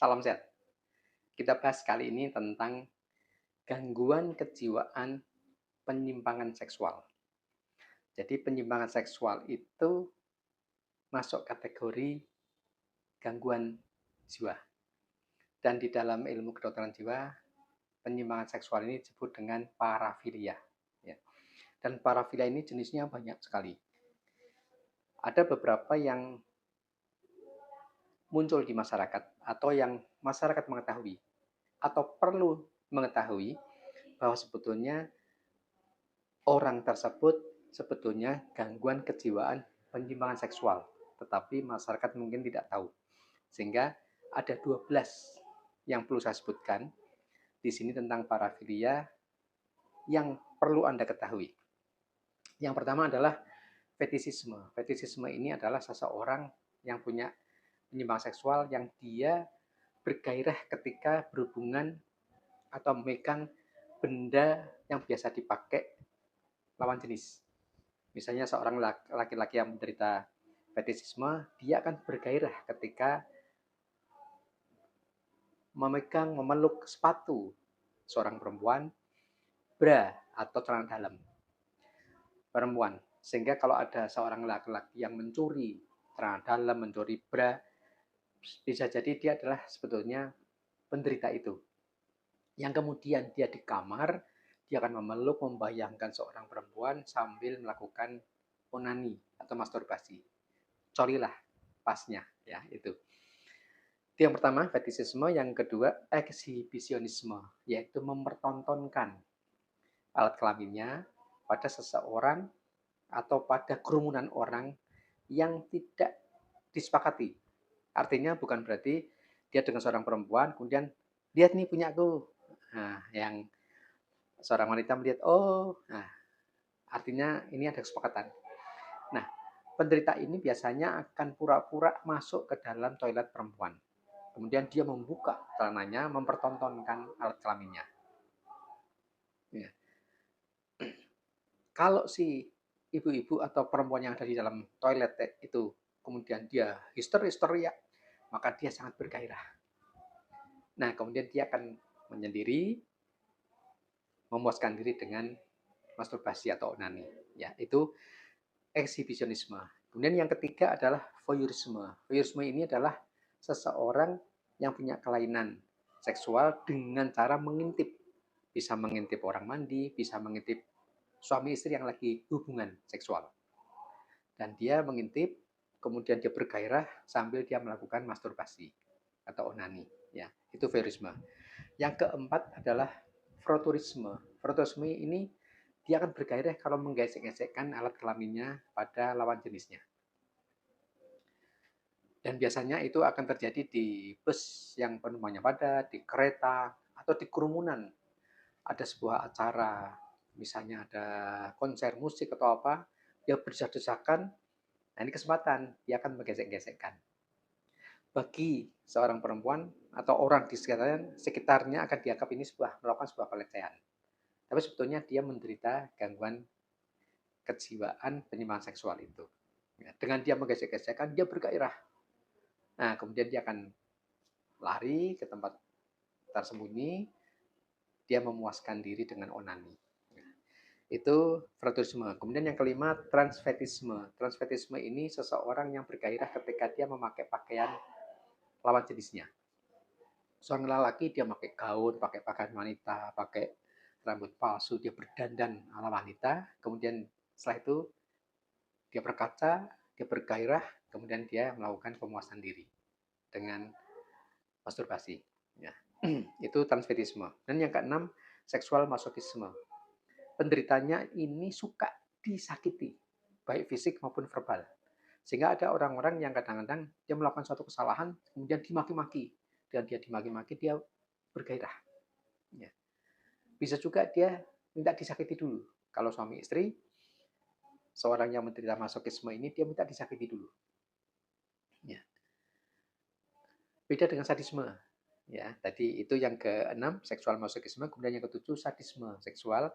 Salam sehat. Kita bahas kali ini tentang gangguan kejiwaan penyimpangan seksual. Jadi penyimpangan seksual itu masuk kategori gangguan jiwa. Dan di dalam ilmu kedokteran jiwa, penyimpangan seksual ini disebut dengan parafilia. Ya. Dan parafilia ini jenisnya banyak sekali. Ada beberapa yang muncul di masyarakat atau yang masyarakat mengetahui atau perlu mengetahui bahwa sebetulnya orang tersebut sebetulnya gangguan kejiwaan penyimpangan seksual, tetapi masyarakat mungkin tidak tahu. Sehingga ada 12 yang perlu saya sebutkan di sini tentang parafilia yang perlu Anda ketahui. Yang pertama adalah fetisisme. Fetisisme ini adalah seseorang yang punya penyimpangan seksual yang dia bergairah ketika berhubungan atau memegang benda yang biasa dipakai lawan jenis. Misalnya seorang laki-laki yang menderita fetisisme, dia akan bergairah ketika memeluk sepatu seorang perempuan, bra atau celana dalam perempuan. Sehingga kalau ada seorang laki-laki yang mencuri celana dalam, mencuri bra, bisa jadi dia adalah sebetulnya penderita itu. Yang kemudian dia di kamar, dia akan memeluk, membayangkan seorang perempuan sambil melakukan onani atau masturbasi. Corilah pasnya, ya itu. Itu yang pertama, fetisisme. Yang kedua, eksibisionisme, yaitu mempertontonkan alat kelaminnya pada seseorang atau pada kerumunan orang yang tidak disepakati. Artinya bukan berarti dia dengan seorang perempuan, kemudian lihat nih punya aku. Nah, yang seorang wanita melihat, oh, nah, artinya ini ada kesepakatan. Nah, penderita ini biasanya akan pura-pura masuk ke dalam toilet perempuan. Kemudian dia membuka celananya, mempertontonkan alat kelaminnya. Ya. Kalau si ibu-ibu atau perempuan yang ada di dalam toilet itu kemudian dia histeria, maka dia sangat bergairah. Nah, kemudian dia akan menyendiri, memuaskan diri dengan masturbasi atau onani. Ya, itu eksibisionisme. Kemudian yang ketiga adalah voyeurisme. Voyeurisme ini adalah seseorang yang punya kelainan seksual dengan cara mengintip. Bisa mengintip orang mandi, bisa mengintip suami istri yang lagi hubungan seksual. Dan dia mengintip, kemudian dia bergairah sambil dia melakukan masturbasi atau onani. Ya, itu voyeurisme. Yang keempat adalah frotteurisme. Frotteurisme ini dia akan bergairah kalau menggesek-gesekkan alat kelaminnya pada lawan jenisnya. Dan biasanya itu akan terjadi di bus yang penumpangnya padat, di kereta, atau di kerumunan. Ada sebuah acara, misalnya ada konser musik atau apa, dia berdesak-desakan, nah ini kesempatan, dia akan menggesek-gesekkan. Bagi seorang perempuan atau orang di sekitarnya akan dianggap ini melakukan sebuah pelecehan. Tapi sebetulnya dia menderita gangguan kejiwaan penyimpangan seksual itu. Ya, dengan dia menggesek-gesekkan, dia bergairah. Nah, kemudian dia akan lari ke tempat tersembunyi, dia memuaskan diri dengan onani. Itu frotteurisme. Kemudian yang kelima, transvestisme. Transvestisme ini seseorang yang bergairah ketika dia memakai pakaian lawan jenisnya. Seorang lelaki dia pakai gaun, pakai pakaian wanita, pakai rambut palsu, dia berdandan ala wanita, kemudian setelah itu dia berkaca, dia bergairah, kemudian dia melakukan pemuasan diri dengan masturbasi. Ya. Itu transvestisme. Dan yang keenam, seksual masokisme. Penderitanya ini suka disakiti, baik fisik maupun verbal. Sehingga ada orang-orang yang kadang-kadang dia melakukan suatu kesalahan, kemudian dimaki-maki. Dan dia dimaki-maki, dia bergairah. Ya. Bisa juga dia minta disakiti dulu. Kalau suami istri, seorang yang menderita masokisme ini, dia minta disakiti dulu. Ya. Beda dengan sadisme. Ya, tadi itu yang keenam, seksual masokisme. Kemudian yang ketujuh, sadisme seksual.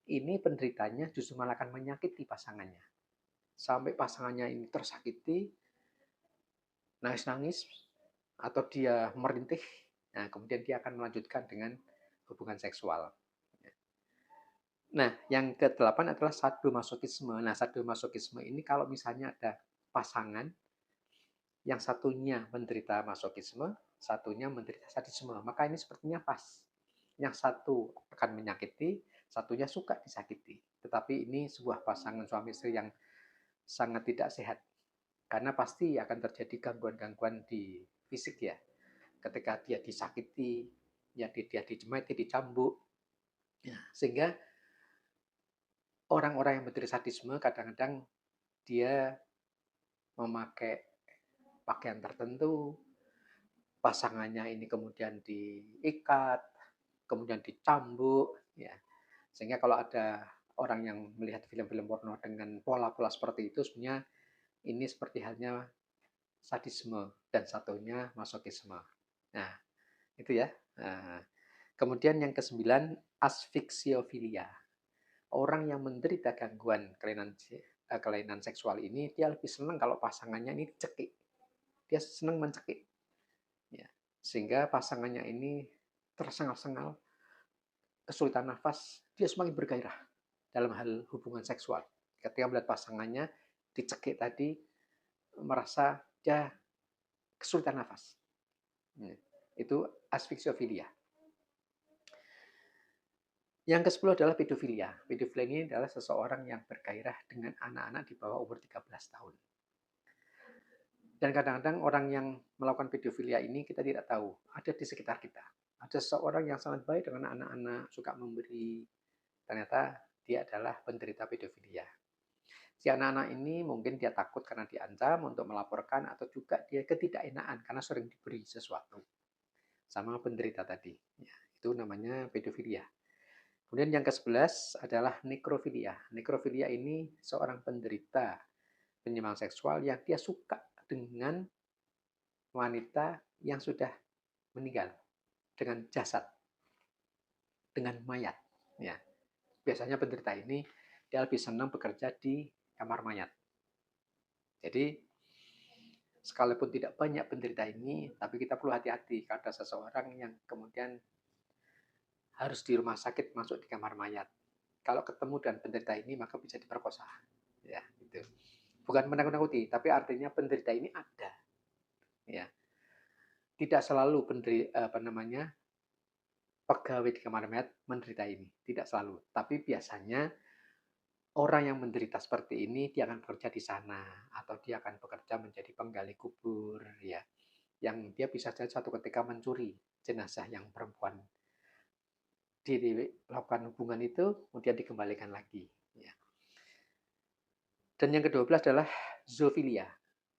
Ini penderitanya justru malah akan menyakiti pasangannya. Sampai pasangannya ini tersakiti, nangis-nangis, atau dia merintih, nah kemudian dia akan melanjutkan dengan hubungan seksual. Nah, yang ke-8 adalah sadomasokisme. Nah, sadomasokisme ini kalau misalnya ada pasangan yang satunya menderita masokisme, satunya menderita sadisme, maka ini sepertinya pas. Yang satu akan menyakiti, satunya suka disakiti. Tetapi ini sebuah pasangan suami istri yang sangat tidak sehat. Karena pasti akan terjadi gangguan-gangguan di fisik ya. Ketika dia disakiti, ya dia dijemati, dicambuk. Ya, sehingga orang-orang yang menderita sadisme kadang-kadang dia memakai pakaian tertentu, pasangannya ini kemudian diikat, kemudian dicambuk, ya. Sehingga kalau ada orang yang melihat film-film porno dengan pola-pola seperti itu, sebenarnya ini seperti halnya sadisme dan satunya masokisme. Nah, itu ya. Nah, kemudian yang ke-9, asfiksiofilia. Orang yang menderita gangguan kelainan seksual ini, dia lebih senang kalau pasangannya ini dicekik. Dia senang mencekik. Ya. Sehingga pasangannya ini tersengal-sengal, kesulitan nafas, dia semakin bergairah dalam hal hubungan seksual. Ketika melihat pasangannya dicekik tadi, merasa dia kesulitan nafas. Ya. Itu asfiksiofilia. Yang ke-10 adalah pedofilia. Pedofilia ini adalah seseorang yang bergairah dengan anak-anak di bawah umur 13 tahun. Dan kadang-kadang orang yang melakukan pedofilia ini kita tidak tahu, ada di sekitar kita. Ada seseorang yang sangat baik dengan anak-anak, suka memberi, ternyata dia adalah penderita pedofilia. Si anak-anak ini mungkin dia takut karena diancam untuk melaporkan, atau juga dia ketidakenaan karena sering diberi sesuatu sama penderita tadi. Ya, itu namanya pedofilia. Kemudian yang ke-11 adalah nekrofilia. Nekrofilia ini seorang penderita penyimpangan seksual yang dia suka dengan wanita yang sudah meninggal, dengan jasad, dengan mayat. Ya, biasanya penderita ini dia lebih senang bekerja di kamar mayat. Jadi sekalipun tidak banyak penderita ini, tapi kita perlu hati-hati karena seseorang yang kemudian harus di rumah sakit masuk di kamar mayat. Kalau ketemu dan penderita ini maka bisa diperkosa. Ya, itu. Bukan menakut-nakuti, tapi artinya penderita ini ada. Ya. Tidak selalu pegawai di kamar mayat menderita ini, tidak selalu. Tapi biasanya orang yang menderita seperti ini dia akan bekerja di sana, atau dia akan bekerja menjadi penggali kubur, ya. Yang dia bisa saja suatu ketika mencuri jenazah yang perempuan, dilakukan hubungan itu kemudian dikembalikan lagi, ya. Dan yang ke-12 adalah zoofilia,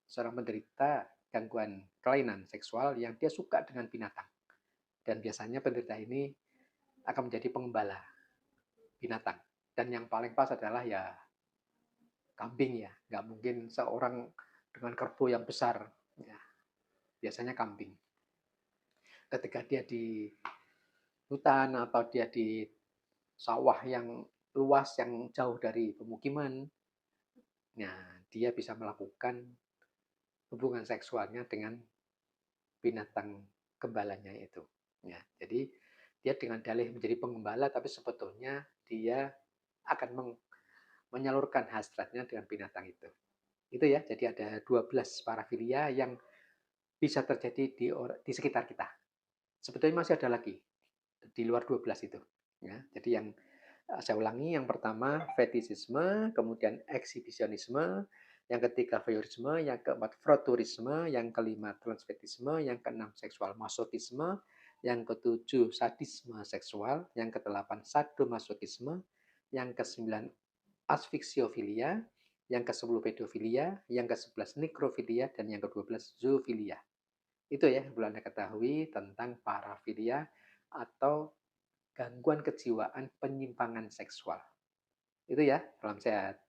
seorang penderita gangguan kelainan seksual yang dia suka dengan binatang. Dan biasanya penderita ini akan menjadi pengembala binatang. Dan yang paling pas adalah ya kambing ya. Nggak mungkin seorang dengan kerbau yang besar. Ya, biasanya kambing. Ketika dia di hutan atau dia di sawah yang luas, yang jauh dari pemukiman, nah dia bisa melakukan hubungan seksualnya dengan binatang gembalanya itu. Ya, jadi dia dengan dalih menjadi penggembala, tapi sebetulnya dia akan menyalurkan hasratnya dengan binatang itu. Itu ya, jadi ada 12 parafilia yang bisa terjadi di sekitar kita. Sebetulnya masih ada lagi di luar 12 itu. Ya, jadi yang saya ulangi, yang pertama fetisisme, kemudian eksibisionisme, yang ketiga voyeurisme, yang keempat frotteurisme, yang kelima transvestisme, yang keenam seksual masochisme, yang ketujuh sadisme seksual, yang kedelapan sadomasochisme, yang kesembilan asfiksiofilia, yang ke-10 pedofilia, yang ke-11 nekrofilia, dan yang ke-12 zoofilia. Itu ya yang perlu Anda ketahui tentang parafilia atau gangguan kejiwaan penyimpangan seksual. Itu ya, salam sehat.